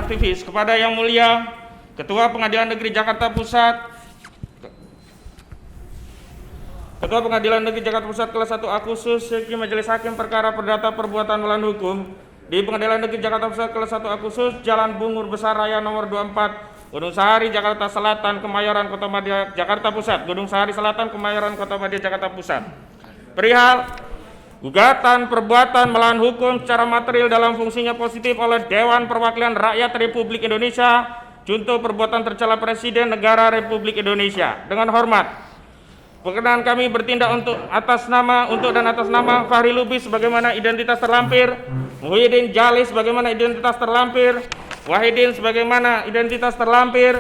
aktivis. Kepada Yang Mulia Ketua Pengadilan Negeri Jakarta Pusat, Ketua Pengadilan Negeri Jakarta Pusat kelas 1A khusus Seki Majelis Hakim Perkara Perdata Perbuatan Melawan Hukum di Pengadilan Negeri Jakarta Pusat kelas 1A khusus Jalan Bungur Besar Raya nomor 24, Gunung Sahari, Jakarta Selatan, Kemayoran, Kota Madia, Jakarta Pusat. Gunung Sahari Selatan, Kemayoran, Kota Madia, Jakarta Pusat. Perihal gugatan perbuatan melawan hukum secara material dalam fungsinya positif oleh Dewan Perwakilan Rakyat Republik Indonesia junto perbuatan tercela Presiden Negara Republik Indonesia. Dengan hormat, perkenan kami bertindak untuk atas nama Fahri Lubis sebagaimana identitas terlampir, Muhyiddin Jalis sebagaimana identitas terlampir, Wahidin sebagaimana identitas terlampir,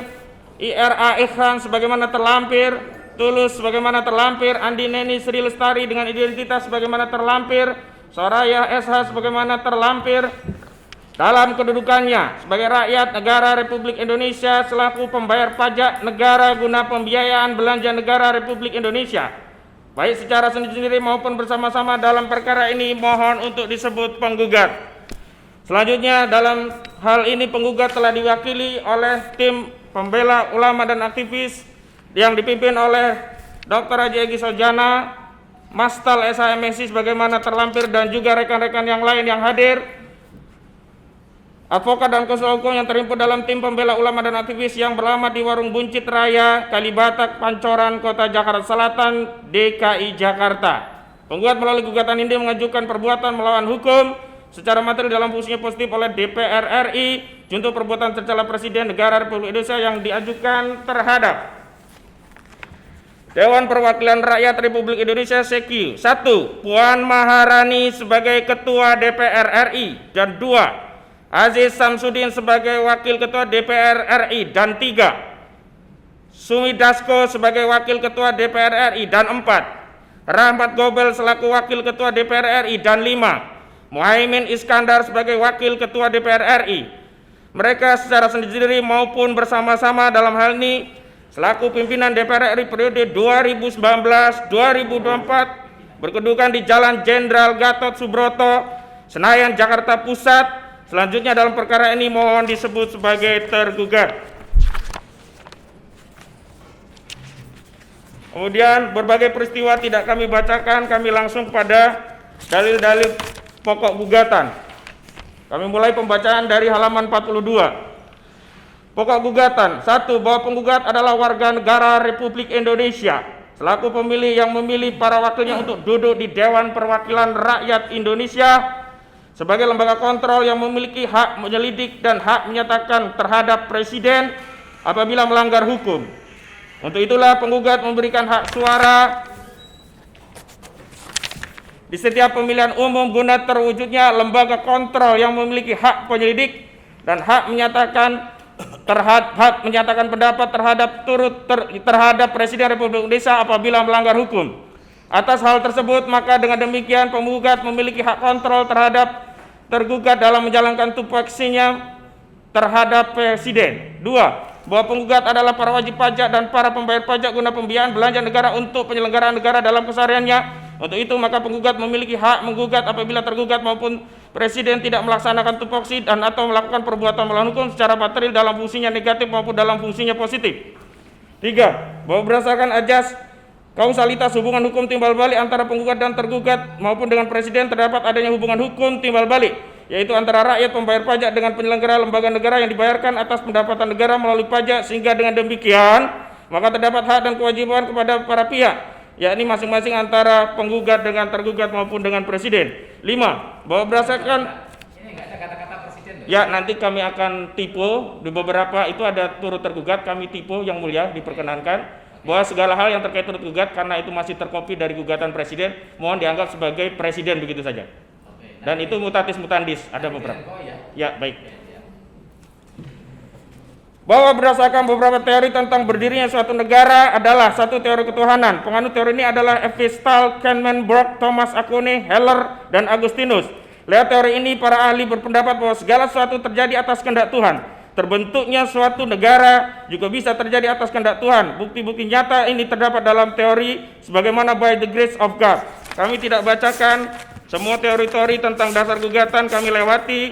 IRA Ikhwan sebagaimana terlampir, Tulus sebagaimana terlampir, Andi Neni Sri Lestari dengan identitas sebagaimana terlampir, Soraya SH sebagaimana terlampir dalam kedudukannya sebagai rakyat negara Republik Indonesia selaku pembayar pajak negara guna pembiayaan belanja negara Republik Indonesia, baik secara sendiri maupun bersama-sama dalam perkara ini, mohon untuk disebut penggugat. Selanjutnya, dalam hal ini penggugat telah diwakili oleh tim pembela ulama dan aktivis yang dipimpin oleh Dr. Haji Egy Sojana, Mastal SHMSI sebagaimana terlampir dan juga rekan-rekan yang lain yang hadir, advokat dan konsul hukum yang terhimpun dalam tim pembela ulama dan aktivis yang beralamat di Warung Buncit Raya, Kalibata, Pancoran, Kota Jakarta Selatan, DKI Jakarta. Penggugat melalui gugatan ini mengajukan perbuatan melawan hukum secara material dalam fungsinya positif oleh DPR RI junto perbuatan tercela Presiden Negara Republik Indonesia yang diajukan terhadap Dewan Perwakilan Rakyat Republik Indonesia SEKI. 1. Puan Maharani sebagai Ketua DPR RI. Dan 2. Aziz Samsudin sebagai Wakil Ketua DPR RI. Dan 3. Sumi Dasko sebagai Wakil Ketua DPR RI. Dan 4. Rahmat Gobel selaku Wakil Ketua DPR RI. Dan 5. Muhaimin Iskandar sebagai Wakil Ketua DPR RI. Mereka secara sendiri maupun bersama-sama dalam hal ini selaku pimpinan DPR RI periode 2019-2024 berkedudukan di Jalan Jenderal Gatot Subroto, Senayan, Jakarta Pusat. Selanjutnya dalam perkara ini mohon disebut sebagai tergugat. Kemudian berbagai peristiwa tidak kami bacakan, kami langsung pada dalil-dalil pokok gugatan. Kami mulai pembacaan dari halaman 42. Pokok gugatan. 1. Bahwa penggugat adalah warga negara Republik Indonesia selaku pemilih yang memilih para wakilnya untuk duduk di Dewan Perwakilan Rakyat Indonesia sebagai lembaga kontrol yang memiliki hak menyelidik dan hak menyatakan terhadap Presiden apabila melanggar hukum. Untuk itulah penggugat memberikan hak suara di setiap pemilihan umum guna terwujudnya lembaga kontrol yang memiliki hak penyelidik dan hak menyatakan pendapat terhadap Presiden Republik Indonesia apabila melanggar hukum. Atas hal tersebut, maka dengan demikian penggugat memiliki hak kontrol terhadap tergugat dalam menjalankan tupoksinya terhadap Presiden. 2. Bahwa penggugat adalah para wajib pajak dan para pembayar pajak guna pembiayaan belanja negara untuk penyelenggaraan negara dalam kesehariannya. Untuk itu maka penggugat memiliki hak menggugat apabila tergugat maupun Presiden tidak melaksanakan tupoksi dan atau melakukan perbuatan melawan hukum secara material dalam fungsinya negatif maupun dalam fungsinya positif. 3. Bahwa berdasarkan ajas kausalitas hubungan hukum timbal balik antara penggugat dan tergugat maupun dengan Presiden terdapat adanya hubungan hukum timbal balik, yaitu antara rakyat pembayar pajak dengan penyelenggara lembaga negara yang dibayarkan atas pendapatan negara melalui pajak, sehingga dengan demikian maka terdapat hak dan kewajiban kepada para pihak, yakni masing-masing antara penggugat dengan tergugat maupun dengan Presiden. 5. Bahwa berdasarkan ini enggak ada kata-kata Presiden loh. Ya, nanti kami akan tipe di beberapa itu ada turut tergugat, kami tipe yang mulia diperkenankan bahwa segala hal yang terkait turut tergugat karena itu masih terkopi dari gugatan Presiden, mohon dianggap sebagai Presiden begitu saja. Dan itu mutatis mutandis, ada beberapa. Ya, baik. Bahwa berdasarkan beberapa teori tentang berdirinya suatu negara adalah satu teori ketuhanan. Penganut teori ini adalah Evistal, Kahneman, Borg, Thomas Akune, Heller, dan Agustinus. Lewat teori ini, para ahli berpendapat bahwa segala sesuatu terjadi atas kehendak Tuhan. Terbentuknya suatu negara juga bisa terjadi atas kehendak Tuhan. Bukti-bukti nyata ini terdapat dalam teori sebagaimana by the grace of God. Kami tidak bacakan semua teori-teori tentang dasar gugatan, kami lewati.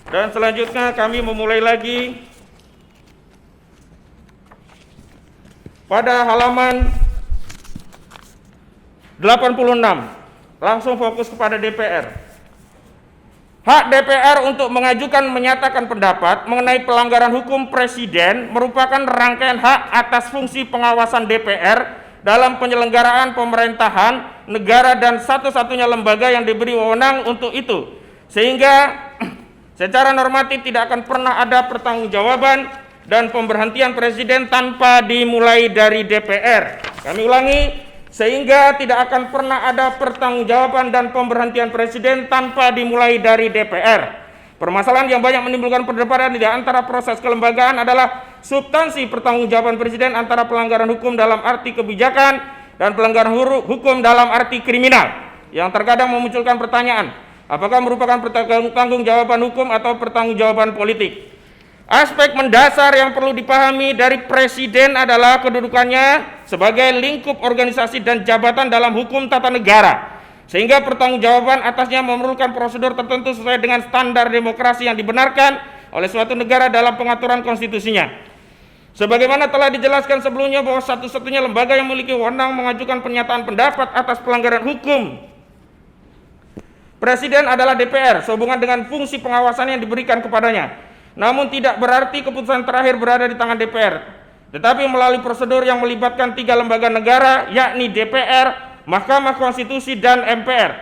Dan selanjutnya kami memulai lagi pada halaman 86. Langsung fokus kepada DPR. Hak DPR untuk mengajukan menyatakan pendapat mengenai pelanggaran hukum presiden merupakan rangkaian hak atas fungsi pengawasan DPR dalam penyelenggaraan pemerintahan negara dan satu-satunya lembaga yang diberi wewenang untuk itu. Sehingga secara normatif tidak akan pernah ada pertanggungjawaban dan pemberhentian presiden tanpa dimulai dari DPR. Kami ulangi, sehingga tidak akan pernah ada pertanggungjawaban dan pemberhentian presiden tanpa dimulai dari DPR. Permasalahan yang banyak menimbulkan perdebatan di antara proses kelembagaan adalah substansi pertanggungjawaban presiden antara pelanggaran hukum dalam arti kebijakan dan pelanggaran hukum dalam arti kriminal, yang terkadang memunculkan pertanyaan, apakah merupakan pertanggungjawaban hukum atau pertanggungjawaban politik. Aspek mendasar yang perlu dipahami dari presiden adalah kedudukannya sebagai lingkup organisasi dan jabatan dalam hukum tata negara, sehingga pertanggungjawaban atasnya memerlukan prosedur tertentu sesuai dengan standar demokrasi yang dibenarkan oleh suatu negara dalam pengaturan konstitusinya. Sebagaimana telah dijelaskan sebelumnya bahwa satu-satunya lembaga yang memiliki wewenang mengajukan pernyataan pendapat atas pelanggaran hukum presiden adalah DPR sehubungan dengan fungsi pengawasan yang diberikan kepadanya. Namun tidak berarti keputusan terakhir berada di tangan DPR, tetapi melalui prosedur yang melibatkan 3 lembaga negara, yakni DPR, Mahkamah Konstitusi, dan MPR.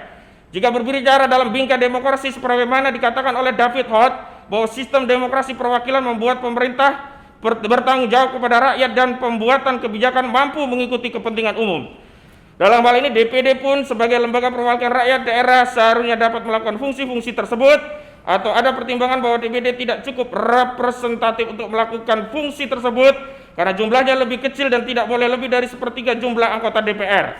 Jika berbicara dalam bingkai demokrasi sebagaimana dikatakan oleh David Holt, bahwa sistem demokrasi perwakilan membuat pemerintah bertanggung jawab kepada rakyat dan pembuatan kebijakan mampu mengikuti kepentingan umum. Dalam hal ini DPD pun sebagai lembaga perwakilan rakyat daerah seharusnya dapat melakukan fungsi-fungsi tersebut, atau ada pertimbangan bahwa DPD tidak cukup representatif untuk melakukan fungsi tersebut karena jumlahnya lebih kecil dan tidak boleh lebih dari 1/3 jumlah anggota DPR.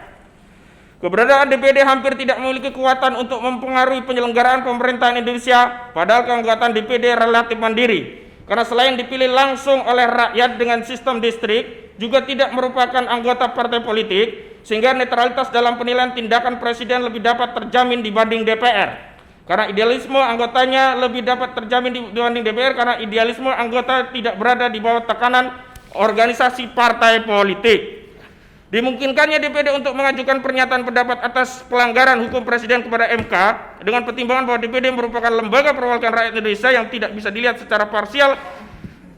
Keberadaan DPD hampir tidak memiliki kekuatan untuk mempengaruhi penyelenggaraan pemerintahan Indonesia, padahal keanggotaan DPD relatif mandiri. Karena selain dipilih langsung oleh rakyat dengan sistem distrik, juga tidak merupakan anggota partai politik, sehingga netralitas dalam penilaian tindakan presiden lebih dapat terjamin dibanding DPR. Karena idealisme anggotanya lebih dapat terjamin dibanding DPR, karena idealisme anggota tidak berada di bawah tekanan organisasi partai politik. Dimungkinkannya DPD untuk mengajukan pernyataan pendapat atas pelanggaran hukum presiden kepada MK dengan pertimbangan bahwa DPD merupakan lembaga perwakilan rakyat Indonesia yang tidak bisa dilihat secara parsial,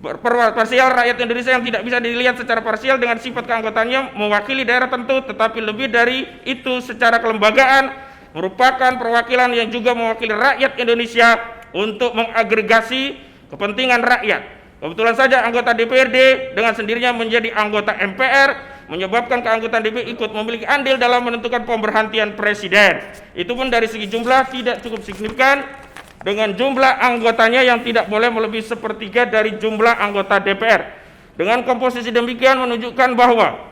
rakyat Indonesia yang tidak bisa dilihat secara parsial dengan sifat keanggotaannya mewakili daerah tentu, tetapi lebih dari itu secara kelembagaan merupakan perwakilan yang juga mewakili rakyat Indonesia untuk mengagregasi kepentingan rakyat. Kebetulan saja anggota DPRD dengan sendirinya menjadi anggota MPR, menyebabkan keanggotaan DPR ikut memiliki andil dalam menentukan pemberhentian presiden. Itu pun dari segi jumlah tidak cukup signifikan dengan jumlah anggotanya yang tidak boleh melebihi 1/3 dari jumlah anggota DPR. Dengan komposisi demikian menunjukkan bahwa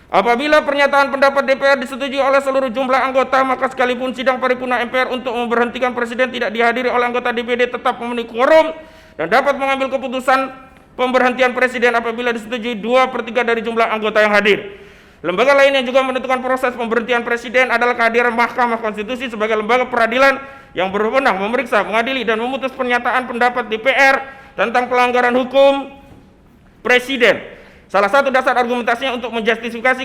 apabila pernyataan pendapat DPR disetujui oleh seluruh jumlah anggota, maka sekalipun sidang paripurna MPR untuk memberhentikan presiden tidak dihadiri oleh anggota DPD tetap memenuhi quorum dan dapat mengambil keputusan pemberhentian presiden apabila disetujui 2/3 dari jumlah anggota yang hadir. Lembaga lain yang juga menentukan proses pemberhentian presiden adalah kehadiran Mahkamah Konstitusi sebagai lembaga peradilan yang berwenang memeriksa, mengadili, dan memutus pernyataan pendapat DPR tentang pelanggaran hukum presiden. Salah satu dasar argumentasinya untuk menjustifikasi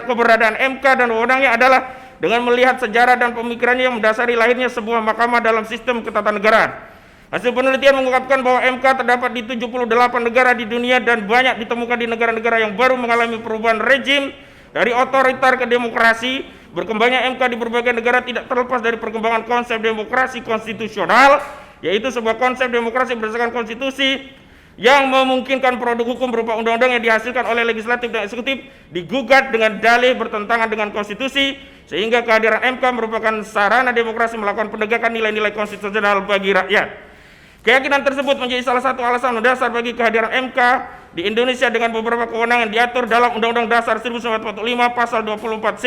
keberadaan MK dan wewenangnya adalah dengan melihat sejarah dan pemikirannya yang mendasari lahirnya sebuah mahkamah dalam sistem ketatanegaraan. Hasil penelitian mengungkapkan bahwa MK terdapat di 78 negara di dunia dan banyak ditemukan di negara-negara yang baru mengalami perubahan rejim dari otoriter ke demokrasi. Berkembangnya MK di berbagai negara tidak terlepas dari perkembangan konsep demokrasi konstitusional, yaitu sebuah konsep demokrasi berdasarkan konstitusi yang memungkinkan produk hukum berupa undang-undang yang dihasilkan oleh legislatif dan eksekutif digugat dengan dalih bertentangan dengan konstitusi, sehingga kehadiran MK merupakan sarana demokrasi melakukan penegakan nilai-nilai konstitusional bagi rakyat. Keyakinan tersebut menjadi salah satu alasan mendasar bagi kehadiran MK di Indonesia dengan beberapa kewenangan yang diatur dalam Undang-Undang Dasar 1945 Pasal 24C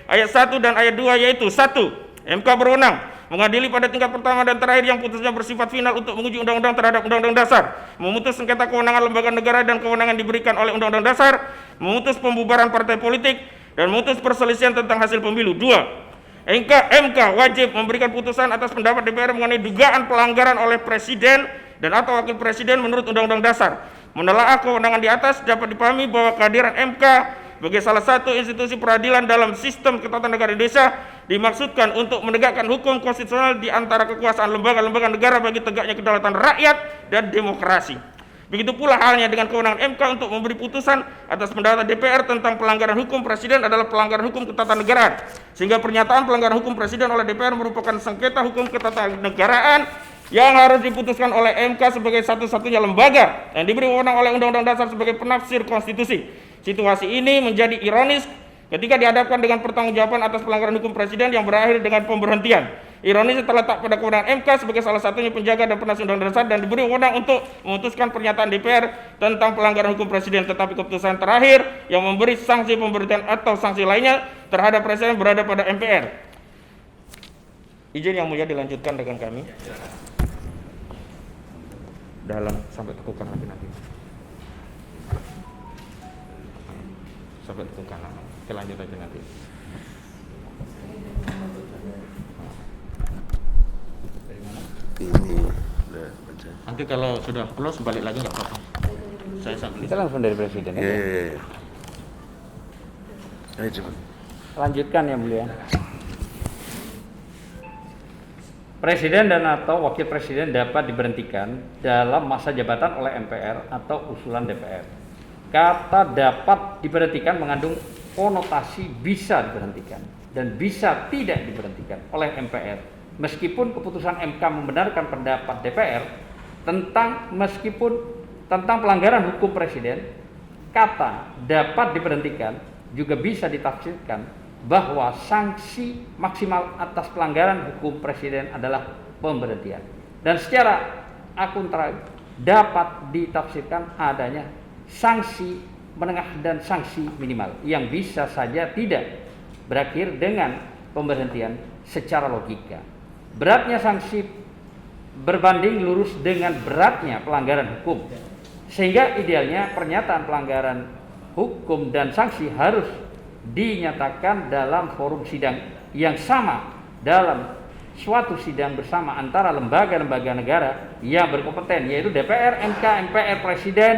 ayat 1 dan ayat 2, yaitu 1. MK berwenang mengadili pada tingkat pertama dan terakhir yang putusnya bersifat final untuk menguji undang-undang terhadap undang-undang dasar, memutus sengketa kewenangan lembaga negara dan kewenangan diberikan oleh undang-undang dasar, memutus pembubaran partai politik, dan memutus perselisihan tentang hasil pemilu. 2. MK wajib memberikan putusan atas pendapat DPR mengenai dugaan pelanggaran oleh Presiden dan atau Wakil Presiden menurut Undang-Undang Dasar. Menelaah kewenangan di atas dapat dipahami bahwa kehadiran MK sebagai salah satu institusi peradilan dalam sistem ketatanegaraan Indonesia dimaksudkan untuk menegakkan hukum konstitusional di antara kekuasaan lembaga-lembaga negara bagi tegaknya kedaulatan rakyat dan demokrasi. Begitu pula halnya dengan kewenangan MK untuk memberi putusan atas pendapat DPR tentang pelanggaran hukum Presiden adalah pelanggaran hukum ketatanegaraan. Sehingga pernyataan pelanggaran hukum Presiden oleh DPR merupakan sengketa hukum ketatanegaraan yang harus diputuskan oleh MK sebagai satu-satunya lembaga yang diberi wewenang oleh Undang-Undang Dasar sebagai penafsir konstitusi. Situasi ini menjadi ironis ketika dihadapkan dengan pertanggungjawaban atas pelanggaran hukum Presiden yang berakhir dengan pemberhentian. Ironis terletak pada kewenangan MK sebagai salah satunya penjaga dan penafsir Undang-Undang Dasar dan diberi wewenang untuk memutuskan pernyataan DPR tentang pelanggaran hukum Presiden, tetapi keputusan terakhir yang memberi sanksi pemberhentian atau sanksi lainnya terhadap Presiden berada pada MPR. Izin yang mulia dilanjutkan dengan kami dalam sampai tekukan nanti. Sampai tekukan. Oke, lanjut aja nanti. Ini udah baca. Nanti kalau sudah close balik lagi nggak apa-apa. Saya sambil. Kita langsung dari Presiden aja. Iya. Ayo cepat. Lanjutkan yang mulia. Presiden dan atau Wakil Presiden dapat diberhentikan dalam masa jabatan oleh MPR atau usulan DPR. Kata dapat diberhentikan mengandung konotasi bisa diberhentikan dan bisa tidak diberhentikan oleh MPR. Meskipun keputusan MK membenarkan pendapat DPR tentang pelanggaran hukum Presiden, kata dapat diberhentikan juga bisa ditafsirkan bahwa sanksi maksimal atas pelanggaran hukum Presiden adalah pemberhentian. Dan secara akuntabel dapat ditafsirkan adanya sanksi menengah dan sanksi minimal yang bisa saja tidak berakhir dengan pemberhentian secara logika. Beratnya sanksi berbanding lurus dengan beratnya pelanggaran hukum, sehingga idealnya pernyataan pelanggaran hukum dan sanksi harus dinyatakan dalam forum sidang yang sama dalam suatu sidang bersama antara lembaga-lembaga negara yang berkompeten, yaitu DPR, MK, MPR, Presiden,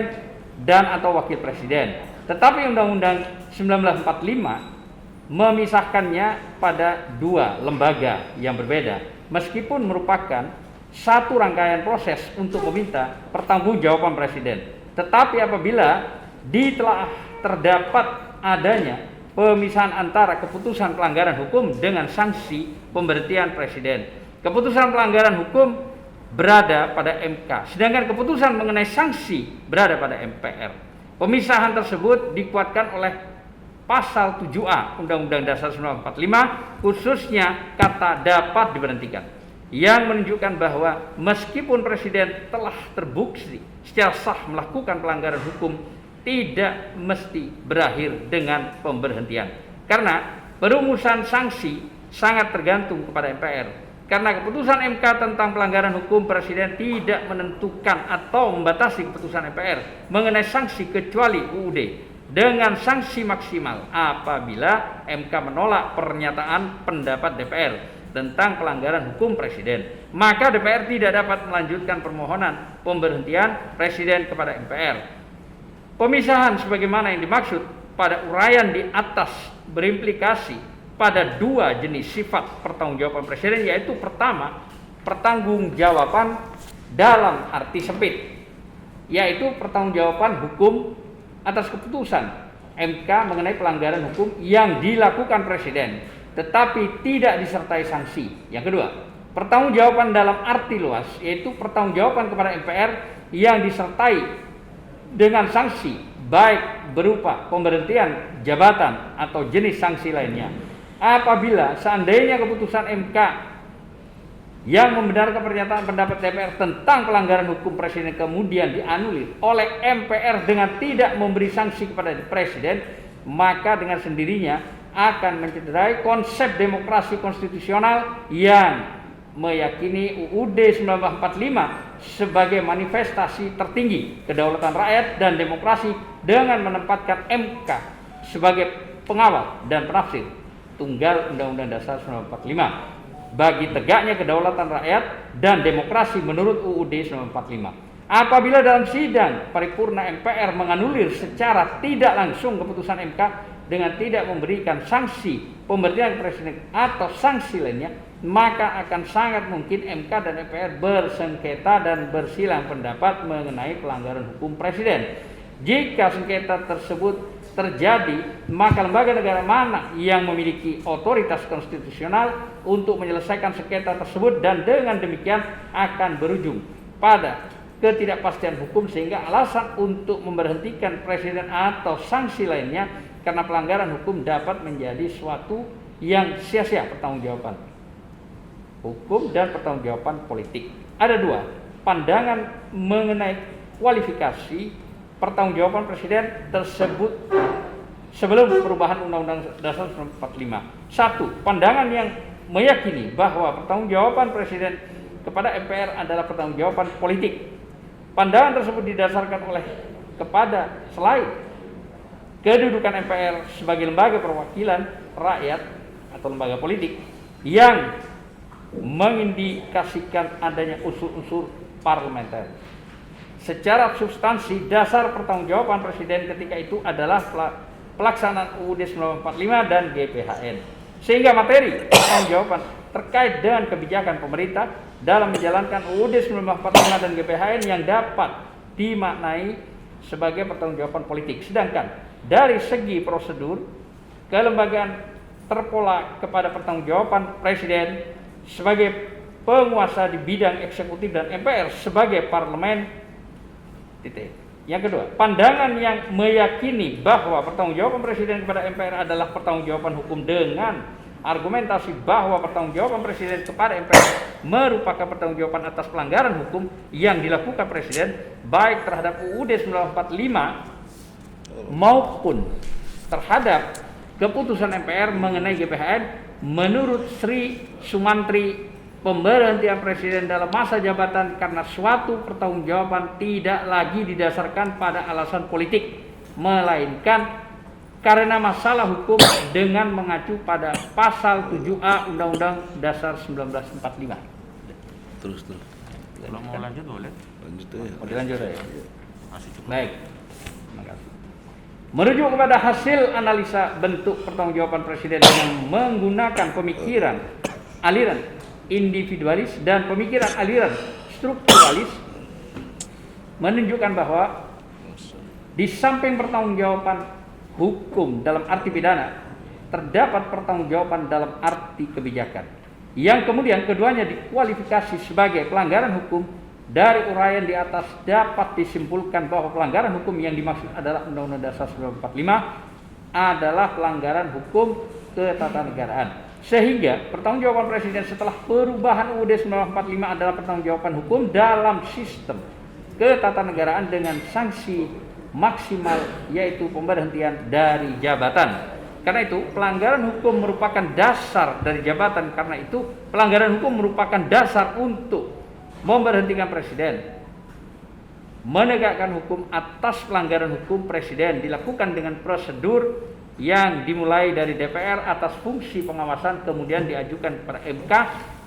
dan atau Wakil Presiden. Tetapi Undang-Undang 1945 memisahkannya pada dua lembaga yang berbeda, meskipun merupakan satu rangkaian proses untuk meminta pertanggungjawaban Presiden. Tetapi apabila ditelaah terdapat adanya pemisahan antara keputusan pelanggaran hukum dengan sanksi pemberhentian Presiden, keputusan pelanggaran hukum berada pada MK, sedangkan keputusan mengenai sanksi berada pada MPR. Pemisahan tersebut dikuatkan oleh Pasal 7A Undang-Undang Dasar 1945, khususnya kata dapat diberhentikan, yang menunjukkan bahwa meskipun Presiden telah terbukti secara sah melakukan pelanggaran hukum, tidak mesti berakhir dengan pemberhentian. Karena perumusan sanksi sangat tergantung kepada MPR. Karena keputusan MK tentang pelanggaran hukum Presiden tidak menentukan atau membatasi keputusan MPR mengenai sanksi kecuali UUD dengan sanksi maksimal apabila MK menolak pernyataan pendapat DPR tentang pelanggaran hukum Presiden, maka DPR tidak dapat melanjutkan permohonan pemberhentian Presiden kepada MPR. Pemisahan sebagaimana yang dimaksud pada uraian di atas berimplikasi pada dua jenis sifat pertanggungjawaban Presiden, yaitu pertama, pertanggungjawaban dalam arti sempit, yaitu pertanggungjawaban hukum atas keputusan MK mengenai pelanggaran hukum yang dilakukan Presiden, tetapi tidak disertai sanksi. Yang kedua, pertanggungjawaban dalam arti luas, yaitu pertanggungjawaban kepada MPR yang disertai dengan sanksi, baik berupa pemberhentian jabatan atau jenis sanksi lainnya. Apabila seandainya keputusan MK yang membenarkan pernyataan pendapat DPR tentang pelanggaran hukum Presiden kemudian dianulir oleh MPR dengan tidak memberi sanksi kepada Presiden, maka dengan sendirinya akan mencederai konsep demokrasi konstitusional yang meyakini UUD 1945 sebagai manifestasi tertinggi kedaulatan rakyat dan demokrasi dengan menempatkan MK sebagai pengawal dan penafsir Tunggal Undang-Undang Dasar 1945 bagi tegaknya kedaulatan rakyat dan demokrasi menurut UUD 1945. Apabila dalam sidang paripurna MPR menganulir secara tidak langsung keputusan MK dengan tidak memberikan sanksi pemberhentian presiden atau sanksi lainnya, maka akan sangat mungkin MK dan MPR bersengketa dan bersilang pendapat mengenai pelanggaran hukum presiden. Jika sengketa tersebut terjadi, maka lembaga negara mana yang memiliki otoritas konstitusional untuk menyelesaikan sengketa tersebut, dan dengan demikian akan berujung pada ketidakpastian hukum sehingga alasan untuk memberhentikan presiden atau sanksi lainnya karena pelanggaran hukum dapat menjadi suatu yang sia-sia pertanggungjawaban hukum dan pertanggungjawaban politik. Ada dua pandangan mengenai kualifikasi pertanggungjawaban presiden tersebut sebelum perubahan Undang-Undang Dasar 1945. Satu, pandangan yang meyakini bahwa pertanggungjawaban presiden kepada MPR adalah pertanggungjawaban politik. Pandangan tersebut didasarkan oleh kepada selain kedudukan MPR sebagai lembaga perwakilan rakyat atau lembaga politik yang mengindikasikan adanya unsur-unsur parlementer. Secara substansi, dasar pertanggungjawaban presiden ketika itu adalah pelaksanaan UUD 1945 dan GPHN. Sehingga materi pertanggungjawaban terkait dengan kebijakan pemerintah dalam menjalankan UUD 1945 dan GPHN yang dapat dimaknai sebagai pertanggungjawaban politik. Sedangkan dari segi prosedur, kelembagaan terpola kepada pertanggungjawaban presiden sebagai penguasa di bidang eksekutif dan MPR sebagai parlemen. Yang kedua, pandangan yang meyakini bahwa pertanggungjawaban presiden kepada MPR adalah pertanggungjawaban hukum dengan argumentasi bahwa pertanggungjawaban presiden kepada MPR merupakan pertanggungjawaban atas pelanggaran hukum yang dilakukan presiden baik terhadap UUD 1945 maupun terhadap keputusan MPR mengenai GPHN. Menurut Sri Sumantri, pemberhentian presiden dalam masa jabatan karena suatu pertanggungjawaban tidak lagi didasarkan pada alasan politik, melainkan karena masalah hukum dengan mengacu pada pasal 7A Undang-Undang Dasar 1945. Terus. Kalau mau lanjut boleh. Lanjut ya. Mau dilanjut ya? Masih cukup. Baik. Terima kasih. Merujuk kepada hasil analisa bentuk pertanggungjawaban presiden dengan menggunakan pemikiran aliran individualis dan pemikiran aliran strukturalis menunjukkan bahwa di samping pertanggungjawaban hukum dalam arti pidana, terdapat pertanggungjawaban dalam arti kebijakan, yang kemudian keduanya dikualifikasi sebagai pelanggaran hukum. Dari uraian di atas dapat disimpulkan bahwa pelanggaran hukum yang dimaksud adalah Undang-Undang Dasar 1945 adalah pelanggaran hukum ketatanegaraan. Sehingga pertanggungjawaban presiden setelah perubahan UUD 1945 adalah pertanggungjawaban hukum dalam sistem ketatanegaraan dengan sanksi maksimal, yaitu pemberhentian dari jabatan. Karena itu pelanggaran hukum merupakan dasar dari jabatan. Karena itu pelanggaran hukum merupakan dasar untuk memberhentikan presiden. Menegakkan hukum atas pelanggaran hukum presiden dilakukan dengan prosedur yang dimulai dari DPR atas fungsi pengawasan, kemudian diajukan kepada MK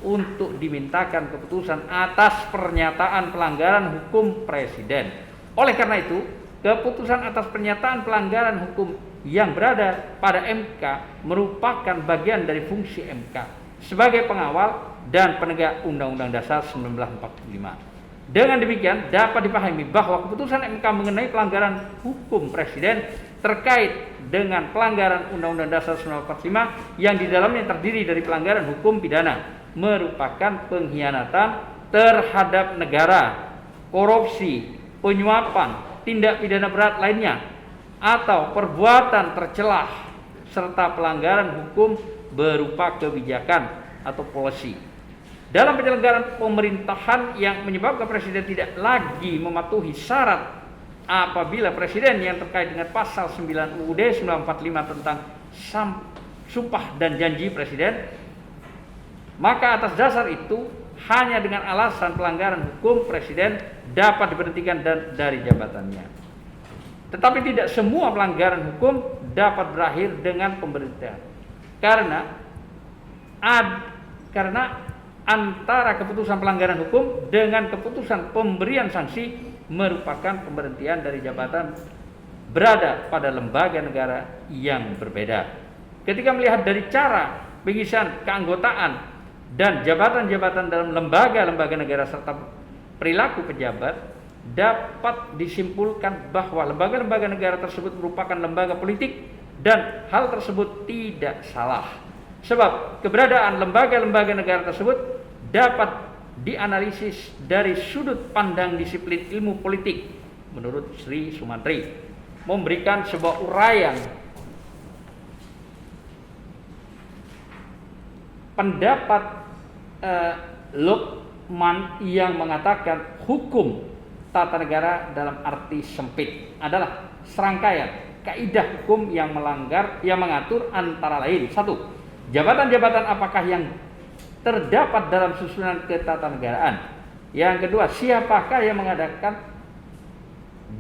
untuk dimintakan keputusan atas pernyataan pelanggaran hukum presiden. Oleh karena itu, keputusan atas pernyataan pelanggaran hukum yang berada pada MK merupakan bagian dari fungsi MK sebagai pengawal dan penegak Undang-Undang Dasar 1945. Dengan demikian dapat dipahami bahwa keputusan MK mengenai pelanggaran hukum presiden terkait dengan pelanggaran Undang-Undang Dasar 1945 yang di dalamnya terdiri dari pelanggaran hukum pidana merupakan pengkhianatan terhadap negara, korupsi, penyuapan, tindak pidana berat lainnya, atau perbuatan tercelah, serta pelanggaran hukum berupa kebijakan atau policy dalam penyelenggaraan pemerintahan yang menyebabkan presiden tidak lagi mematuhi syarat apabila presiden yang terkait dengan pasal 9 UUD 1945 tentang sumpah dan janji presiden, maka atas dasar itu hanya dengan alasan pelanggaran hukum presiden dapat diberhentikan dari jabatannya. Tetapi tidak semua pelanggaran hukum dapat berakhir dengan pemberhentian. karena antara keputusan pelanggaran hukum dengan keputusan pemberian sanksi merupakan pemberhentian dari jabatan berada pada lembaga negara yang berbeda. Ketika melihat dari cara pengisian keanggotaan dan jabatan-jabatan dalam lembaga-lembaga negara serta perilaku pejabat, dapat disimpulkan bahwa lembaga-lembaga negara tersebut merupakan lembaga politik dan hal tersebut tidak salah. Sebab keberadaan lembaga-lembaga negara tersebut dapat dianalisis dari sudut pandang disiplin ilmu politik menurut Sri Sumantri, memberikan sebuah uraian pendapat Luqman yang mengatakan hukum tata negara dalam arti sempit adalah serangkaian kaidah hukum yang mengatur antara lain: 1. Jabatan-jabatan apakah yang terdapat dalam susunan ketatanegaraan. Yang kedua, siapakah yang mengadakan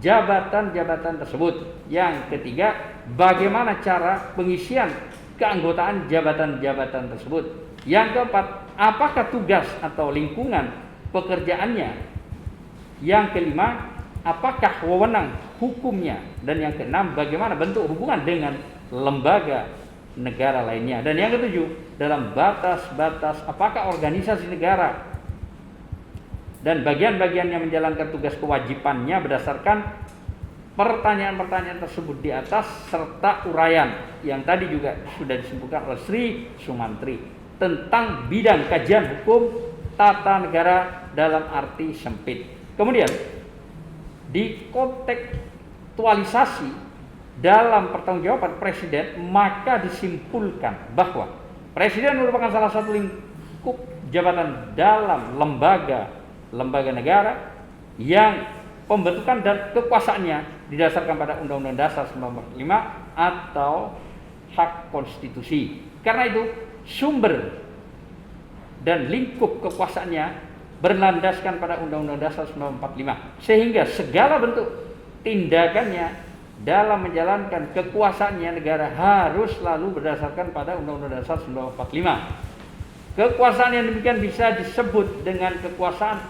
jabatan-jabatan tersebut. Yang ketiga, bagaimana cara pengisian keanggotaan jabatan-jabatan tersebut. Yang keempat, apakah tugas atau lingkungan pekerjaannya. Yang kelima, apakah wewenang hukumnya. Dan yang keenam, bagaimana bentuk hubungan dengan lembaga negara lainnya. Dan yang ketujuh, dalam batas-batas apakah organisasi negara dan bagian-bagian yang menjalankan tugas kewajibannya berdasarkan pertanyaan-pertanyaan tersebut di atas, serta uraian yang tadi juga sudah disebutkan oleh Sri Sumantri tentang bidang kajian hukum tata negara dalam arti sempit. Kemudian dikontekstualisasi dalam pertanggungjawaban presiden, maka disimpulkan bahwa presiden merupakan salah satu lingkup jabatan dalam lembaga negara yang pembentukan dan kekuasaannya didasarkan pada Undang-Undang Dasar 1945 atau hak konstitusi. Karena itu sumber dan lingkup kekuasaannya berlandaskan pada Undang-Undang Dasar 1945, sehingga segala bentuk tindakannya dalam menjalankan kekuasaannya negara harus selalu berdasarkan pada Undang-Undang Dasar 1945. Kekuasaan yang demikian bisa disebut dengan kekuasaan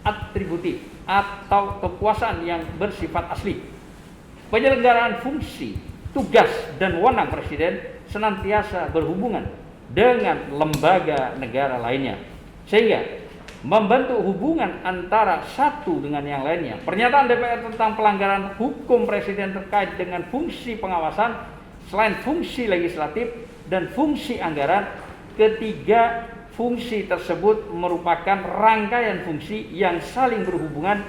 atributif atau kekuasaan yang bersifat asli. Penyelenggaraan fungsi, tugas, dan wewenang presiden senantiasa berhubungan dengan lembaga negara lainnya, sehingga membentuk hubungan antara satu dengan yang lainnya. Pernyataan DPR tentang pelanggaran hukum presiden terkait dengan fungsi pengawasan selain fungsi legislatif dan fungsi anggaran, ketiga fungsi tersebut merupakan rangkaian fungsi yang saling berhubungan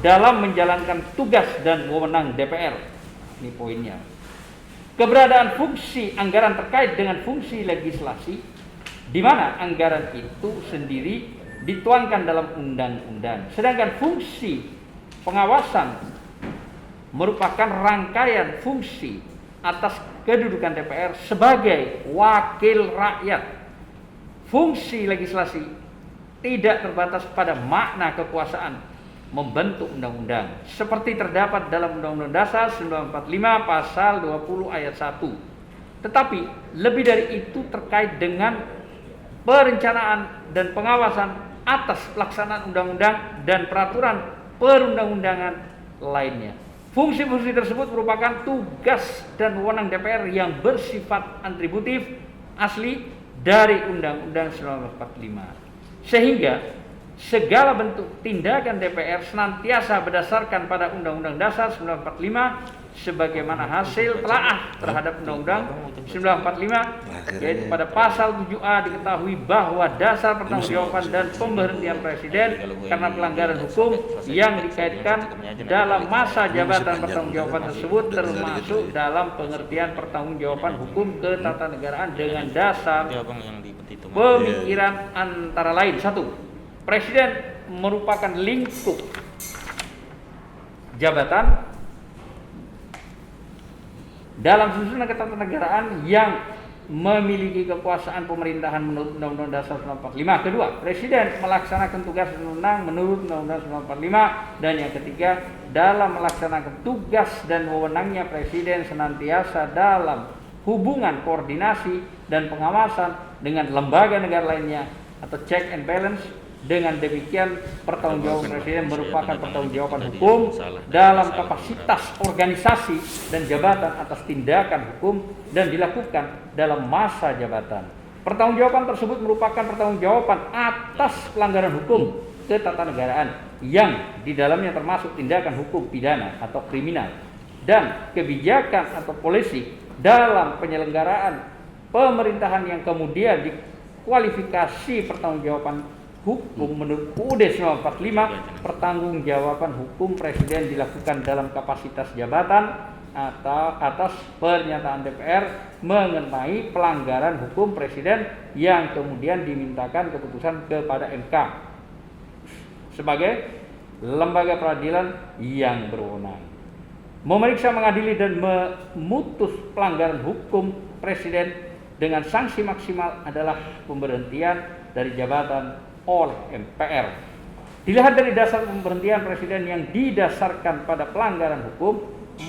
dalam menjalankan tugas dan wewenang DPR. Ini poinnya. Keberadaan fungsi anggaran terkait dengan fungsi legislasi, di mana anggaran itu sendiri dituangkan dalam undang-undang. Sedangkan fungsi pengawasan merupakan rangkaian fungsi atas kedudukan DPR sebagai wakil rakyat. Fungsi legislasi tidak terbatas pada makna kekuasaan membentuk undang-undang seperti terdapat dalam Undang-Undang Dasar 1945 pasal 20 ayat 1. Tetapi lebih dari itu terkait dengan perencanaan dan pengawasan atas pelaksanaan undang-undang dan peraturan perundang-undangan lainnya. Fungsi-fungsi tersebut merupakan tugas dan wewenang DPR yang bersifat atributif asli dari Undang-Undang 1945. Sehingga segala bentuk tindakan DPR senantiasa berdasarkan pada Undang-Undang Dasar 1945 sebagaimana hasil telaah terhadap Undang-Undang 1945, yaitu pada pasal 7A diketahui bahwa dasar pertanggungjawaban dan pemberhentian presiden karena pelanggaran hukum yang dikaitkan dalam masa jabatan pertanggungjawaban tersebut termasuk dalam pengertian pertanggungjawaban hukum ketatanegaraan dengan dasar pemikiran antara lain: 1. Presiden merupakan lingkup jabatan dalam susunan ketatanegaraan yang memiliki kekuasaan pemerintahan menurut Undang-Undang Dasar 1945. Kedua, presiden melaksanakan tugas dan wewenang menurut Undang-Undang 1945. Dan yang ketiga, dalam melaksanakan tugas dan wewenangnya presiden senantiasa dalam hubungan koordinasi dan pengawasan dengan lembaga negara lainnya atau check and balance. Dengan demikian, pertanggungjawaban presiden merupakan pertanggungjawaban hukum dalam kapasitas organisasi dan jabatan atas tindakan hukum dan dilakukan dalam masa jabatan. Pertanggungjawaban tersebut merupakan pertanggungjawaban atas pelanggaran hukum ketatanegaraan yang di dalamnya termasuk tindakan hukum pidana atau kriminal dan kebijakan atau polisi dalam penyelenggaraan pemerintahan yang kemudian dikualifikasi pertanggungjawaban hukum menurut UUD 1945. Pertanggungjawaban hukum presiden dilakukan dalam kapasitas jabatan atau atas pernyataan DPR mengenai pelanggaran hukum presiden yang kemudian dimintakan keputusan kepada MK sebagai lembaga peradilan yang berwenang. Memeriksa, mengadili dan memutus pelanggaran hukum presiden dengan sanksi maksimal adalah pemberhentian dari jabatan oleh MPR. Dilihat dari dasar pemberhentian presiden yang didasarkan pada pelanggaran hukum,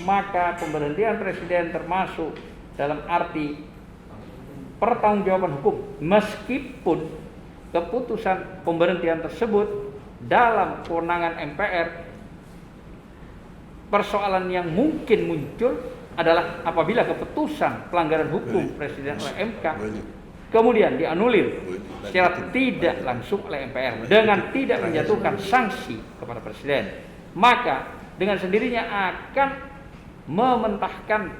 maka pemberhentian presiden termasuk dalam arti pertanggungjawaban hukum meskipun keputusan pemberhentian tersebut dalam kewenangan MPR. Persoalan yang mungkin muncul adalah apabila keputusan pelanggaran hukum presiden oleh MK kemudian dianulir secara tidak langsung oleh MPR dengan tidak menjatuhkan sanksi kepada presiden, maka dengan sendirinya akan mementahkan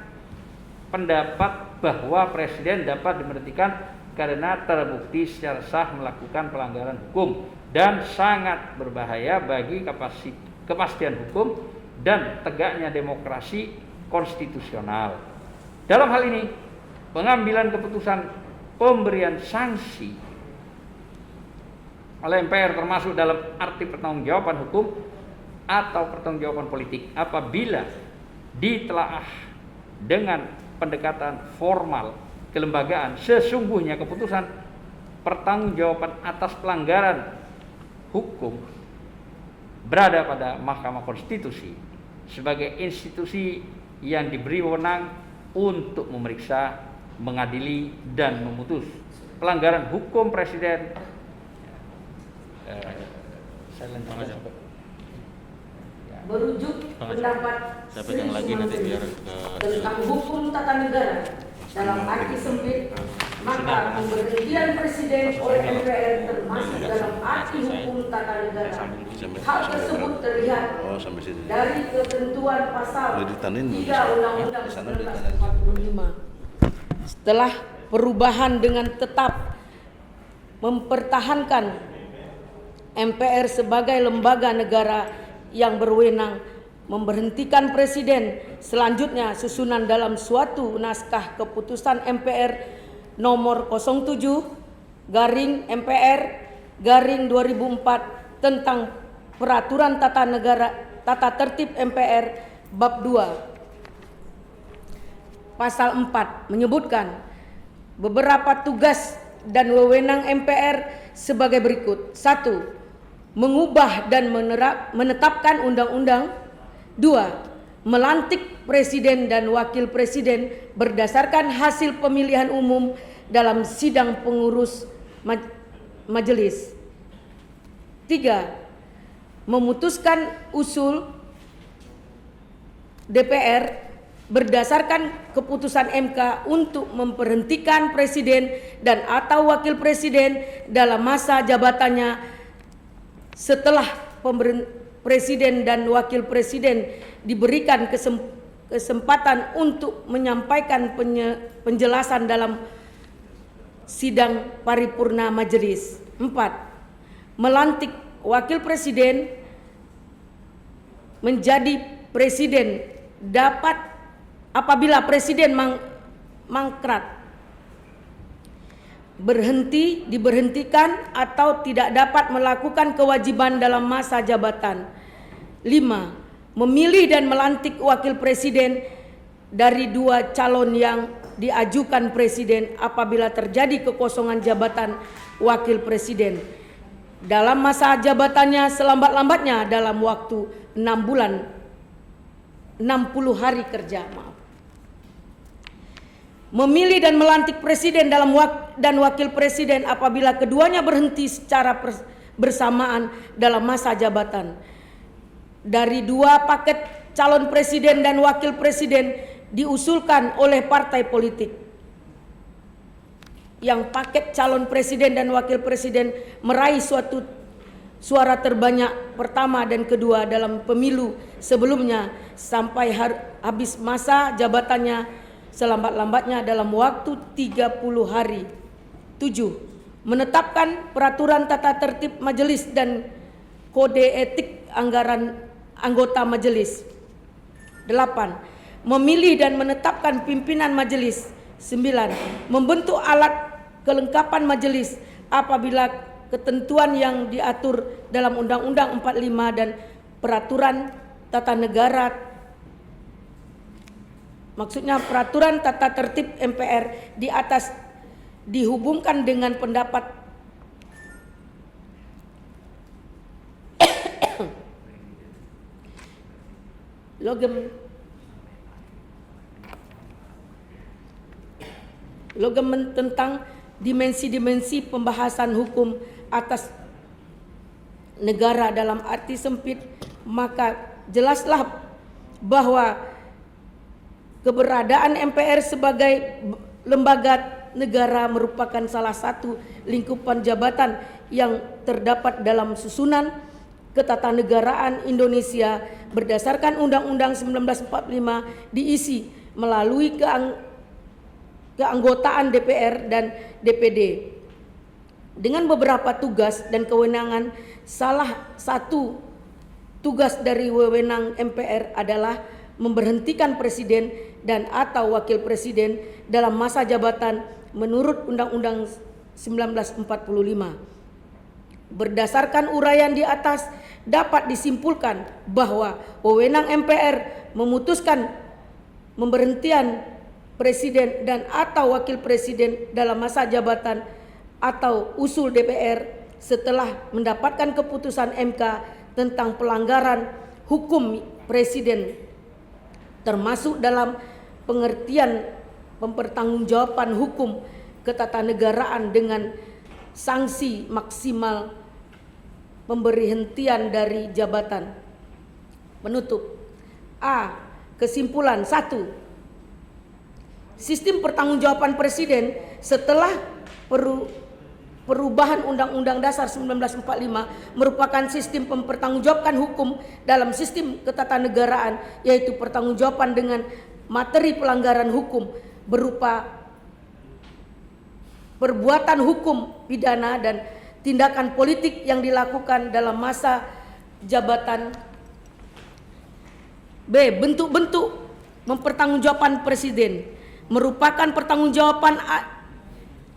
pendapat bahwa presiden dapat diberhentikan karena terbukti secara sah melakukan pelanggaran hukum dan sangat berbahaya bagi kepastian hukum dan tegaknya demokrasi konstitusional. Dalam hal ini, pengambilan keputusan pemberian sanksi oleh MPR termasuk dalam arti pertanggungjawaban hukum atau pertanggungjawaban politik apabila ditelaah dengan pendekatan formal kelembagaan. Sesungguhnya keputusan pertanggungjawaban atas pelanggaran hukum berada pada Mahkamah Konstitusi sebagai institusi yang diberi wewenang untuk memeriksa, mengadili dan memutus pelanggaran hukum presiden. Merujuk pendapat Yang lagi nanti biar tentang hukum tata negara dalam arti sempit, maka pemberhentian presiden oleh MPR termasuk dalam arti hukum tata negara. Hal tersebut terlihat dari ketentuan pasal 3 Undang-Undang 1945. Setelah perubahan dengan tetap mempertahankan MPR sebagai lembaga negara yang berwenang memberhentikan presiden, selanjutnya susunan dalam suatu naskah keputusan MPR nomor 07/MPR/2004 tentang peraturan tata tertib MPR bab 2 pasal 4 menyebutkan beberapa tugas dan wewenang MPR sebagai berikut. 1. Mengubah dan menetapkan undang-undang. 2. Melantik presiden dan wakil presiden berdasarkan hasil pemilihan umum dalam sidang pengurus majelis. 3. Memutuskan usul DPR berdasarkan keputusan MK untuk memberhentikan presiden dan atau wakil presiden dalam masa jabatannya setelah presiden dan wakil presiden diberikan kesempatan untuk menyampaikan penjelasan dalam sidang paripurna majelis. 4. Melantik wakil presiden menjadi presiden dapat apabila presiden mangkrat, diberhentikan atau tidak dapat melakukan kewajiban dalam masa jabatan. 5. Memilih dan melantik wakil presiden dari 2 calon yang diajukan presiden apabila terjadi kekosongan jabatan wakil presiden dalam masa jabatannya selambat-lambatnya dalam waktu 6 bulan 60 hari kerja. memilih dan melantik presiden dan wakil presiden apabila keduanya berhenti secara bersamaan dalam masa jabatan. Dari 2 paket calon presiden dan wakil presiden diusulkan oleh partai politik. Yang paket calon presiden dan wakil presiden meraih suatu suara terbanyak pertama dan kedua dalam pemilu sebelumnya sampai habis masa jabatannya selambat-lambatnya dalam waktu 30 hari. 7. Menetapkan peraturan tata tertib majelis dan kode etik anggaran anggota majelis. 8. Memilih dan menetapkan pimpinan majelis. 9. Membentuk alat kelengkapan majelis apabila ketentuan yang diatur dalam Undang-Undang 45 dan Peraturan Tata Negara, maksudnya Peraturan Tata Tertib MPR di atas dihubungkan dengan pendapat logam tentang dimensi-dimensi pembahasan hukum atas negara dalam arti sempit, maka jelaslah bahwa keberadaan MPR sebagai lembaga negara merupakan salah satu lingkupan jabatan yang terdapat dalam susunan ketatanegaraan Indonesia berdasarkan Undang-Undang 1945 diisi melalui keanggotaan DPR dan DPD dengan beberapa tugas dan kewenangan. Salah satu tugas dari wewenang MPR adalah memberhentikan presiden dan atau wakil presiden dalam masa jabatan menurut Undang-Undang 1945. Berdasarkan uraian di atas dapat disimpulkan bahwa wewenang MPR memutuskan pemberhentian presiden dan atau wakil presiden dalam masa jabatan atau usul DPR setelah mendapatkan keputusan MK tentang pelanggaran hukum presiden, termasuk dalam pengertian pempertanggungjawaban hukum ketatanegaraan dengan sanksi maksimal pemberhentian dari jabatan. Penutup. A. Kesimpulan 1. Sistem pertanggungjawaban presiden setelah perubahan Undang-Undang Dasar 1945 merupakan sistem mempertanggungjawabkan hukum dalam sistem ketatanegaraan, yaitu pertanggungjawaban dengan materi pelanggaran hukum berupa perbuatan hukum pidana dan tindakan politik yang dilakukan dalam masa jabatan. B. Bentuk-bentuk mempertanggungjawabkan presiden merupakan pertanggungjawaban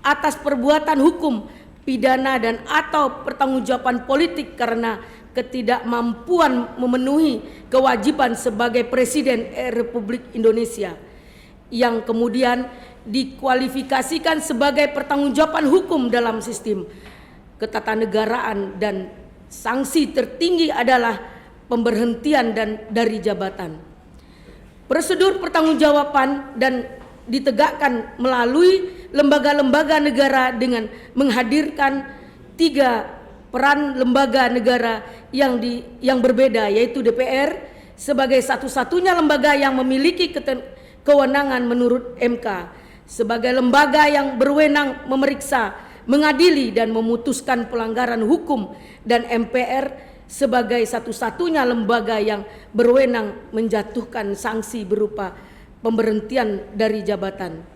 atas perbuatan hukum pidana dan atau pertanggungjawaban politik karena ketidakmampuan memenuhi kewajiban sebagai Presiden Republik Indonesia, yang kemudian dikualifikasikan sebagai pertanggungjawaban hukum dalam sistem ketatanegaraan, dan sanksi tertinggi adalah pemberhentian dari jabatan. Prosedur pertanggungjawaban dan ditegakkan melalui lembaga-lembaga negara dengan menghadirkan 3 peran lembaga negara yang berbeda, yaitu DPR sebagai satu-satunya lembaga yang memiliki kewenangan menurut MK sebagai lembaga yang berwenang memeriksa, mengadili dan memutuskan pelanggaran hukum, dan MPR sebagai satu-satunya lembaga yang berwenang menjatuhkan sanksi berupa pemberhentian dari jabatan.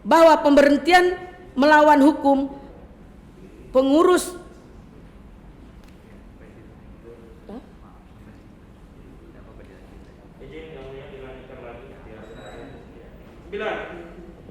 Bahwa pemberhentian melawan hukum pengurus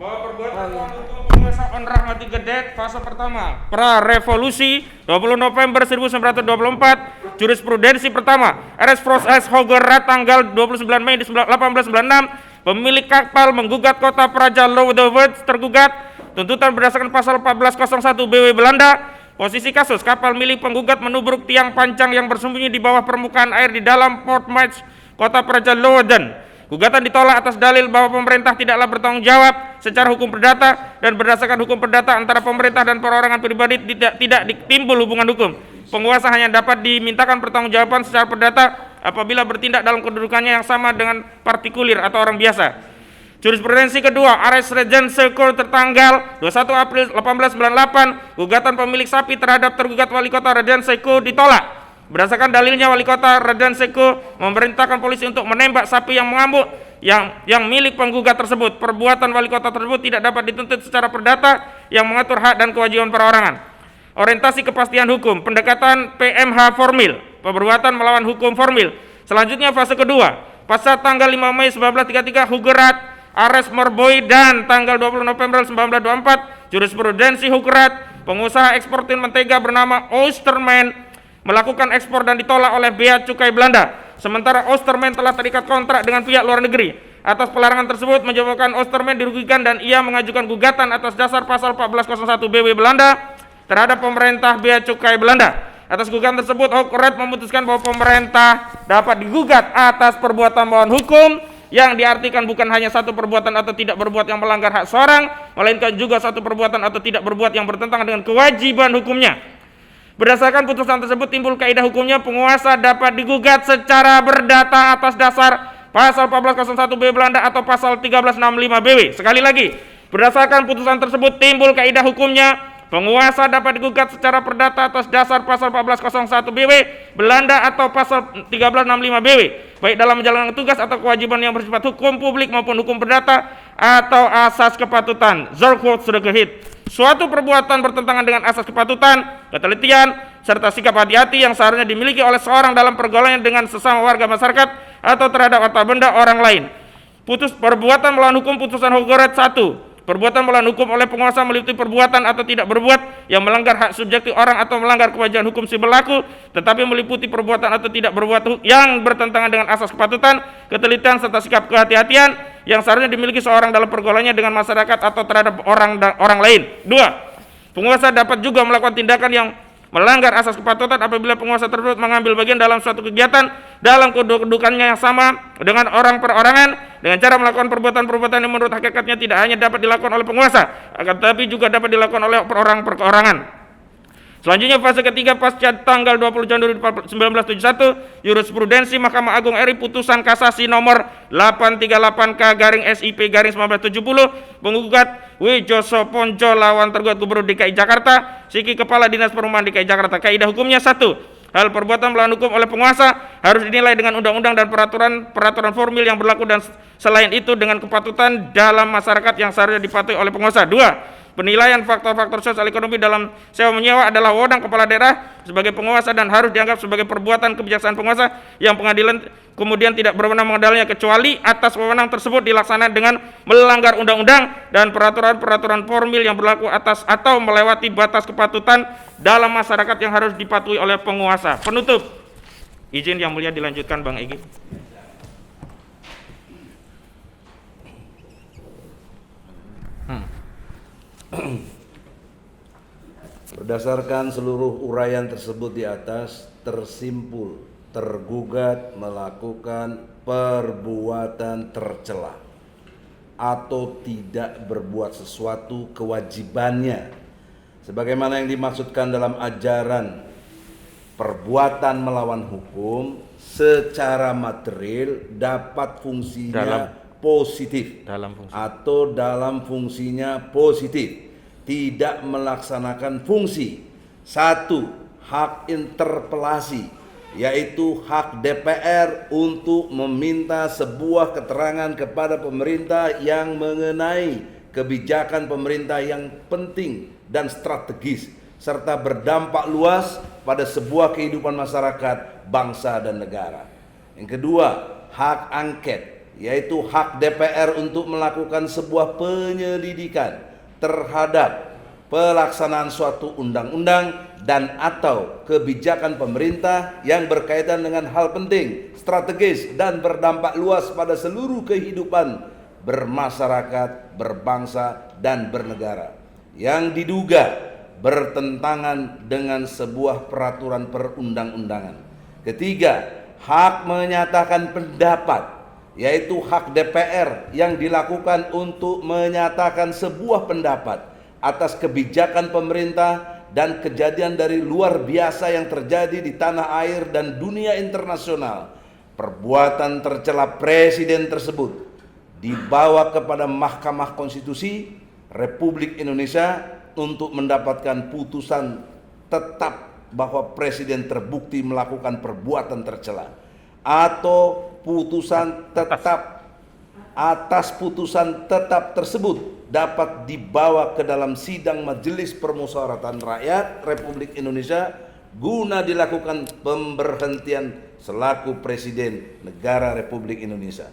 bahwa perbuatan melawan hukum penguasaan rahmati gedet fase pertama pra-revolusi 20 November 1924, jurisprudensi pertama RS Proses Hogerat tanggal 29 Mei 1896, pemilik kapal menggugat kota Praja Lodewijk tergugat, tuntutan berdasarkan pasal 1401 BW Belanda. Posisi kasus, kapal milik penggugat menubruk tiang pancang yang bersembunyi di bawah permukaan air di dalam Port Max, kota Praja Lodewijk. Gugatan ditolak atas dalil bahwa pemerintah tidaklah bertanggung jawab secara hukum perdata dan berdasarkan hukum perdata antara pemerintah dan perorangan pribadi tidak timbul hubungan hukum. Penguasa hanya dapat dimintakan pertanggungjawaban secara perdata apabila bertindak dalam kedudukannya yang sama dengan partikulir atau orang biasa. Jurisprudensi kedua, Ares Regency Court tertanggal 21 April 1898, gugatan pemilik sapi terhadap tergugat wali kota Regency Court ditolak. Berdasarkan dalilnya, wali kota Regency Court memerintahkan polisi untuk menembak sapi yang mengamuk yang milik penggugat tersebut. Perbuatan wali kota tersebut tidak dapat dituntut secara perdata yang mengatur hak dan kewajiban perorangan. Orientasi kepastian hukum, pendekatan PMH formil, perbuatan melawan hukum formil. Selanjutnya fase kedua, pasal tanggal 5 Mei 1933 Hugerat, Ares Morboy dan tanggal 20 November 1924 jurisprudensi Hugerat, pengusaha eksportir mentega bernama Oosterman melakukan ekspor dan ditolak oleh Bea Cukai Belanda. Sementara Oosterman telah terikat kontrak dengan pihak luar negeri. Atas pelarangan tersebut menyebabkan Oosterman dirugikan dan ia mengajukan gugatan atas dasar pasal 1401 BW Belanda terhadap pemerintah Bea Cukai Belanda. Atas gugatan tersebut, Hugerat memutuskan bahwa pemerintah dapat digugat atas perbuatan melawan hukum yang diartikan bukan hanya satu perbuatan atau tidak berbuat yang melanggar hak seorang, melainkan juga satu perbuatan atau tidak berbuat yang bertentangan dengan kewajiban hukumnya. Berdasarkan putusan tersebut timbul kaidah hukumnya, penguasa dapat digugat secara berdata atas dasar pasal 1401 BW Belanda atau pasal 1365 BW. Sekali lagi, berdasarkan putusan tersebut timbul kaidah hukumnya, penguasa dapat digugat secara perdata atas dasar pasal 1401 BW Belanda atau pasal 1365 BW, baik dalam menjalankan tugas atau kewajiban yang bersifat hukum publik maupun hukum perdata atau asas kepatutan. Zorgwoordsrecht. Suatu perbuatan bertentangan dengan asas kepatutan, ketelitian, serta sikap hati-hati yang seharusnya dimiliki oleh seorang dalam pergaulannya dengan sesama warga masyarakat atau terhadap harta benda orang lain. Perbuatan melawan hukum putusan Hugerat 1. Perbuatan melawan hukum oleh penguasa meliputi perbuatan atau tidak berbuat yang melanggar hak subjektif orang atau melanggar kewajiban hukum si berlaku, tetapi meliputi perbuatan atau tidak berbuat yang bertentangan dengan asas kepatutan, ketelitian, serta sikap kehati-hatian yang seharusnya dimiliki seorang dalam pergaulannya dengan masyarakat atau terhadap orang lain. 2. Penguasa dapat juga melakukan tindakan yang melanggar asas kepatutan apabila penguasa tersebut mengambil bagian dalam suatu kegiatan dalam kedudukannya yang sama dengan orang perorangan dengan cara melakukan perbuatan-perbuatan yang menurut hakikatnya tidak hanya dapat dilakukan oleh penguasa, akan tetapi juga dapat dilakukan oleh orang perorangan. Selanjutnya fase ketiga pasca tanggal 20 Januari 1971, jurisprudensi Mahkamah Agung RI putusan kasasi nomor 838K/SIP/1970 penggugat Wijoso Ponco lawan tergugat Gubernur DKI Jakarta, Siki Kepala Dinas Perumahan DKI Jakarta. Kaidah hukumnya 1. Hal perbuatan melawan hukum oleh penguasa harus dinilai dengan undang-undang dan peraturan formil yang berlaku dan selain itu dengan kepatutan dalam masyarakat yang seharusnya dipatuhi oleh penguasa. 2. Penilaian faktor-faktor sosial ekonomi dalam sewa menyewa adalah wewenang kepala daerah sebagai penguasa dan harus dianggap sebagai perbuatan kebijaksanaan penguasa yang pengadilan kemudian tidak berwenang mengendalinya kecuali atas wewenang tersebut dilaksanakan dengan melanggar undang-undang dan peraturan-peraturan formil yang berlaku atas atau melewati batas kepatutan dalam masyarakat yang harus dipatuhi oleh penguasa. Penutup, izin yang mulia dilanjutkan Bang Egy. Berdasarkan seluruh uraian tersebut di atas, tersimpul tergugat melakukan perbuatan tercela atau tidak berbuat sesuatu kewajibannya sebagaimana yang dimaksudkan dalam ajaran perbuatan melawan hukum secara material dapat fungsinya positif atau dalam fungsinya positif tidak melaksanakan fungsi 1. Hak interpelasi, yaitu hak DPR untuk meminta sebuah keterangan kepada pemerintah yang mengenai kebijakan pemerintah yang penting dan strategis serta berdampak luas pada sebuah kehidupan masyarakat, bangsa dan negara. Yang kedua, hak angket, yaitu hak DPR untuk melakukan sebuah penyelidikan terhadap pelaksanaan suatu undang-undang dan atau kebijakan pemerintah yang berkaitan dengan hal penting, strategis dan berdampak luas pada seluruh kehidupan bermasyarakat, berbangsa dan bernegara yang diduga bertentangan dengan sebuah peraturan perundang-undangan. Ketiga, hak menyatakan pendapat yaitu hak DPR yang dilakukan untuk menyatakan sebuah pendapat atas kebijakan pemerintah dan kejadian dari luar biasa yang terjadi di tanah air dan dunia internasional. Perbuatan tercela presiden tersebut dibawa kepada Mahkamah Konstitusi Republik Indonesia untuk mendapatkan putusan tetap bahwa presiden terbukti melakukan perbuatan tercela, atau putusan tetap atas putusan tetap tersebut dapat dibawa ke dalam sidang Majelis Permusyawaratan Rakyat Republik Indonesia guna dilakukan pemberhentian selaku Presiden Negara Republik Indonesia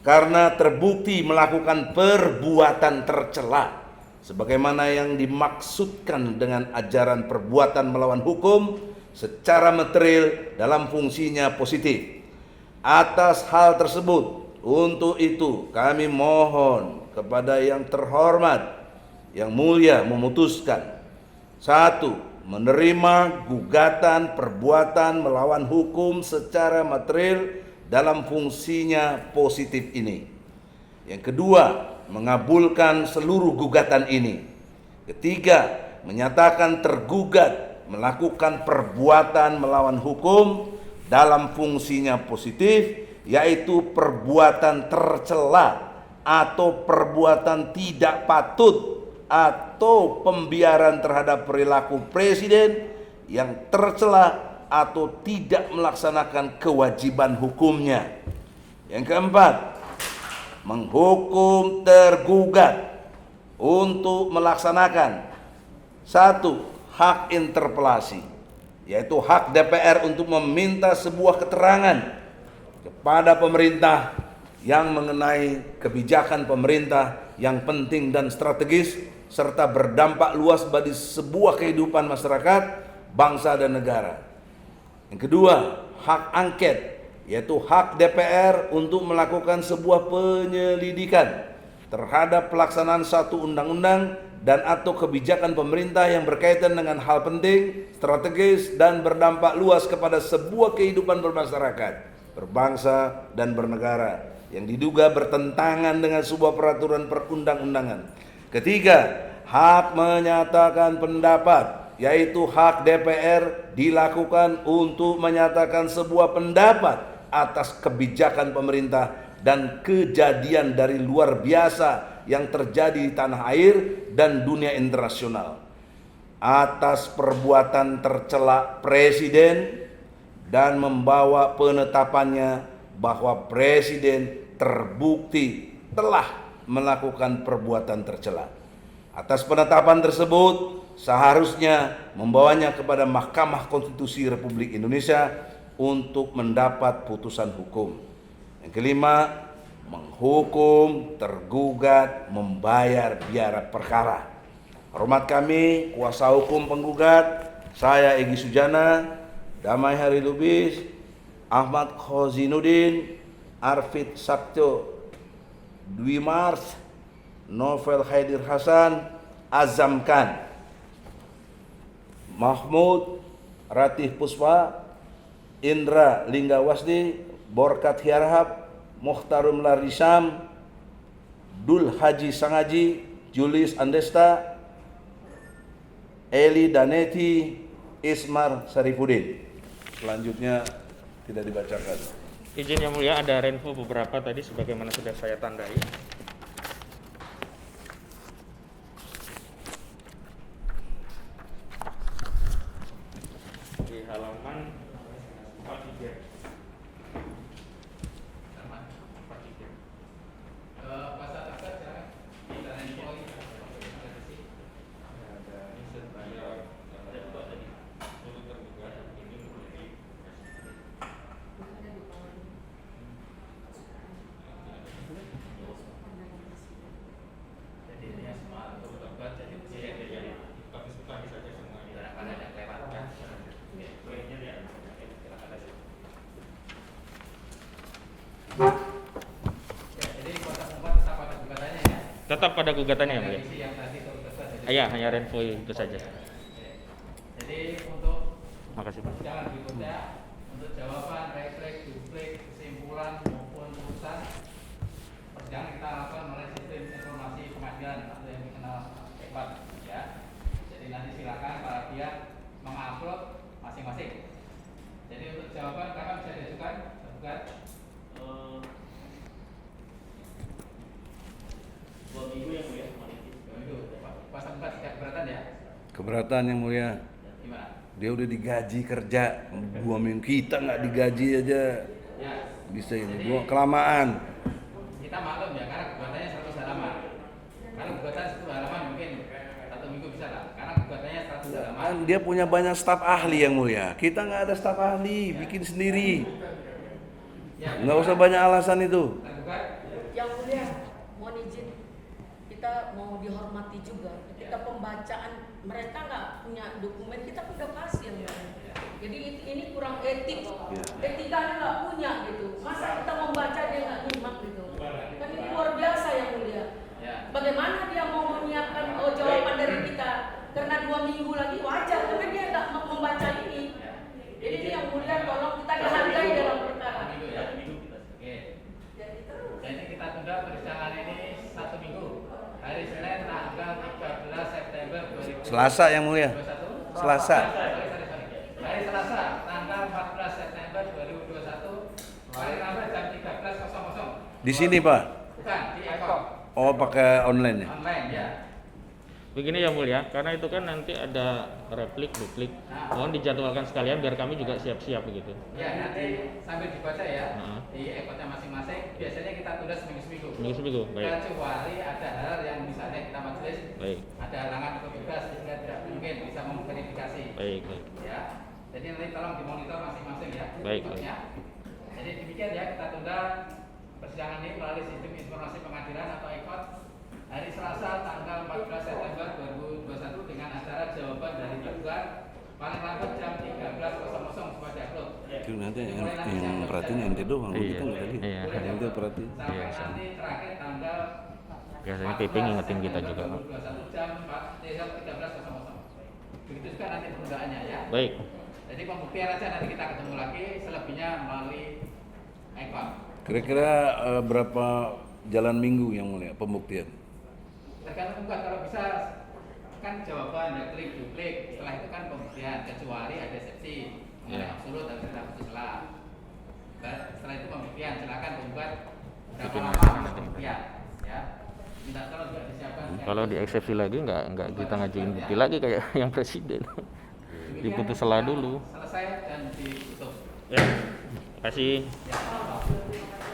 karena terbukti melakukan perbuatan tercela sebagaimana yang dimaksudkan dengan ajaran perbuatan melawan hukum secara material dalam fungsinya positif. Atas hal tersebut, untuk itu kami mohon kepada yang terhormat, yang mulia memutuskan: 1. Menerima gugatan perbuatan melawan hukum secara material dalam fungsinya positif ini. Yang kedua, mengabulkan seluruh gugatan ini. Ketiga, menyatakan tergugat melakukan perbuatan melawan hukum dalam fungsinya positif, yaitu perbuatan tercela atau perbuatan tidak patut atau pembiaran terhadap perilaku presiden yang tercela atau tidak melaksanakan kewajiban hukumnya. Yang keempat, menghukum tergugat untuk melaksanakan 1. Hak interpelasi, yaitu hak DPR untuk meminta sebuah keterangan kepada pemerintah yang mengenai kebijakan pemerintah yang penting dan strategis serta berdampak luas bagi sebuah kehidupan masyarakat, bangsa dan negara. Yang kedua, hak angket, yaitu hak DPR untuk melakukan sebuah penyelidikan terhadap pelaksanaan satu undang-undang dan atau kebijakan pemerintah yang berkaitan dengan hal penting, strategis dan berdampak luas kepada sebuah kehidupan bermasyarakat, berbangsa dan bernegara yang diduga bertentangan dengan sebuah peraturan perundang-undangan. Ketiga, hak menyatakan pendapat, yaitu hak DPR dilakukan untuk menyatakan sebuah pendapat atas kebijakan pemerintah dan kejadian dari luar biasa yang terjadi di tanah air dan dunia internasional atas perbuatan tercela presiden dan membawa penetapannya bahwa presiden terbukti telah melakukan perbuatan tercela. Atas penetapan tersebut seharusnya membawanya kepada Mahkamah Konstitusi Republik Indonesia untuk mendapat putusan hukum. Yang kelima, menghukum tergugat membayar biaya perkara. Hormat kami, kuasa hukum penggugat, saya Egy Sujana, Damai Hari Lubis, Ahmad Khozinuddin, Arfid Sabto, Dwi Mars, Novel Haidir Hasan, Azam Khan, Mahmud Ratih Puspa, Indra Linggawasdi, Borkat Hiarhab, Mukhtarum Larisam, Dul Haji Sangaji, Julius Andesta, Eli Daneti, Ismar Sarifudin. Selanjutnya tidak dibacakan. Izin yang mulia, ada renvo beberapa tadi sebagaimana sudah saya tandai. Di halaman 43. Tetap pada gugatannya ya, mulia. Iya, hanya renvo itu saja. Jadi untuk Makasih, Pak. jangan berikutnya untuk jawaban, refleks, duplik, kesimpulan maupun putusan persidangan kita lakukan oleh sistem informasi pengadilan atau yang dikenal EKPAD ya. Jadi nanti silakan para pihak mengupload masing-masing. Jadi untuk jawaban kapan bisa diajukan? Tergugat 2 minggu ya Bu ya. 2 minggu. Kuasa penggugat tidak keberatan ya? Keberatan yang mulia. Gimana? Dia udah digaji kerja 2 minggu, kita nggak digaji aja Ya. bisa ini. Gua kelamaan. Kita maklum ya karena gugatannya 100 halaman. Kalau gugatan 10 halaman mungkin 1 minggu bisa lah. Karena gugatannya 100 halaman. Kan dia punya banyak staf ahli yang mulia. Kita nggak ada staf ahli, bikin sendiri. Ya, Nggak usah banyak alasan itu. tergugat. Yang mulia, mohon izin, kita mau dihormati juga. Ketika pembacaan mereka nggak punya dokumen, kita udah kasih yang mulia. Jadi ini kurang etik, etikanya nggak punya gitu. Masa kita membaca dia nggak nyimak gitu? Kan ini luar biasa yang mulia. Ya. Bagaimana dia mau menyiapkan jawaban dari kita? Karena 2 minggu lagi wajar, karena dia nggak membaca ini. Jadi ini yang mulia, tolong kita dihargai dalam perkara. 1 minggu ya. Oke. Jadi kita tunda persidangan ini 1 minggu. Hari Senin tanggal 13 September 2021. Selasa yang mulia. Selasa. Sorry. Hari Selasa tanggal 14 September 2021. Hari Rabu jam 13.00. Di sini Pak. Bukan di Eko. Oh pakai online ya. Online ya. Begini ya mulia, karena itu kan nanti ada replik, duplik. Mohon dijadwalkan sekalian biar kami juga siap-siap begitu. Ya nanti sambil dibaca ya Nah. di Eko-nya masing-masing. Biasanya kita tunda seminggu-seminggu. Seminggu, baik. Kecuali ada hal yang misalnya kita majelis Baik, ada halangan petugas sehingga tidak mungkin bisa memverifikasi. baik, baik. Ya. Jadi nanti tolong dimonitor masing-masing ya. Baik, Maksudnya. Jadi demikian ya kita tunda persidangan ini melalui sistem informasi pengadilan atau EKOT hari Selasa tanggal 14 September 2021 dengan acara jawaban dari tergugat paling lambat jam 13.00 supaya diupload. Itu nanti yang perhatiin ente doang, Iya, kita nggak tadi. iya. Ente perhatiin. Sampai Iya, sama. nanti terakhir tanggal Biasanya PP ngingetin kita juga, Pak. 2021 jam 13.00. Begitu juga nanti penundaannya ya. Baik, Jadi pembuktian aja nanti kita ketemu lagi, selebihnya melalui EKOT. Kira-kira berapa jalan minggu yang mulia pembuktian? Tergantung penggugat, kalau bisa kan jawaban replik duplik, setelah itu kan pembuktian kecuali ada eksepsi mengenai Ya. absolut dan tidak putus celah. Setelah itu pembuktian, silakan penggugat berapa Bikin lama nanti. pembuktian ya. Minta tolong juga disiapkan. kalau di eksepsi lagi nggak kita ngajuin bukti lagi kayak yang presiden. Demikian, Diputus celah dulu. Selesai dan ditutup. Ya, terima kasih. Ya.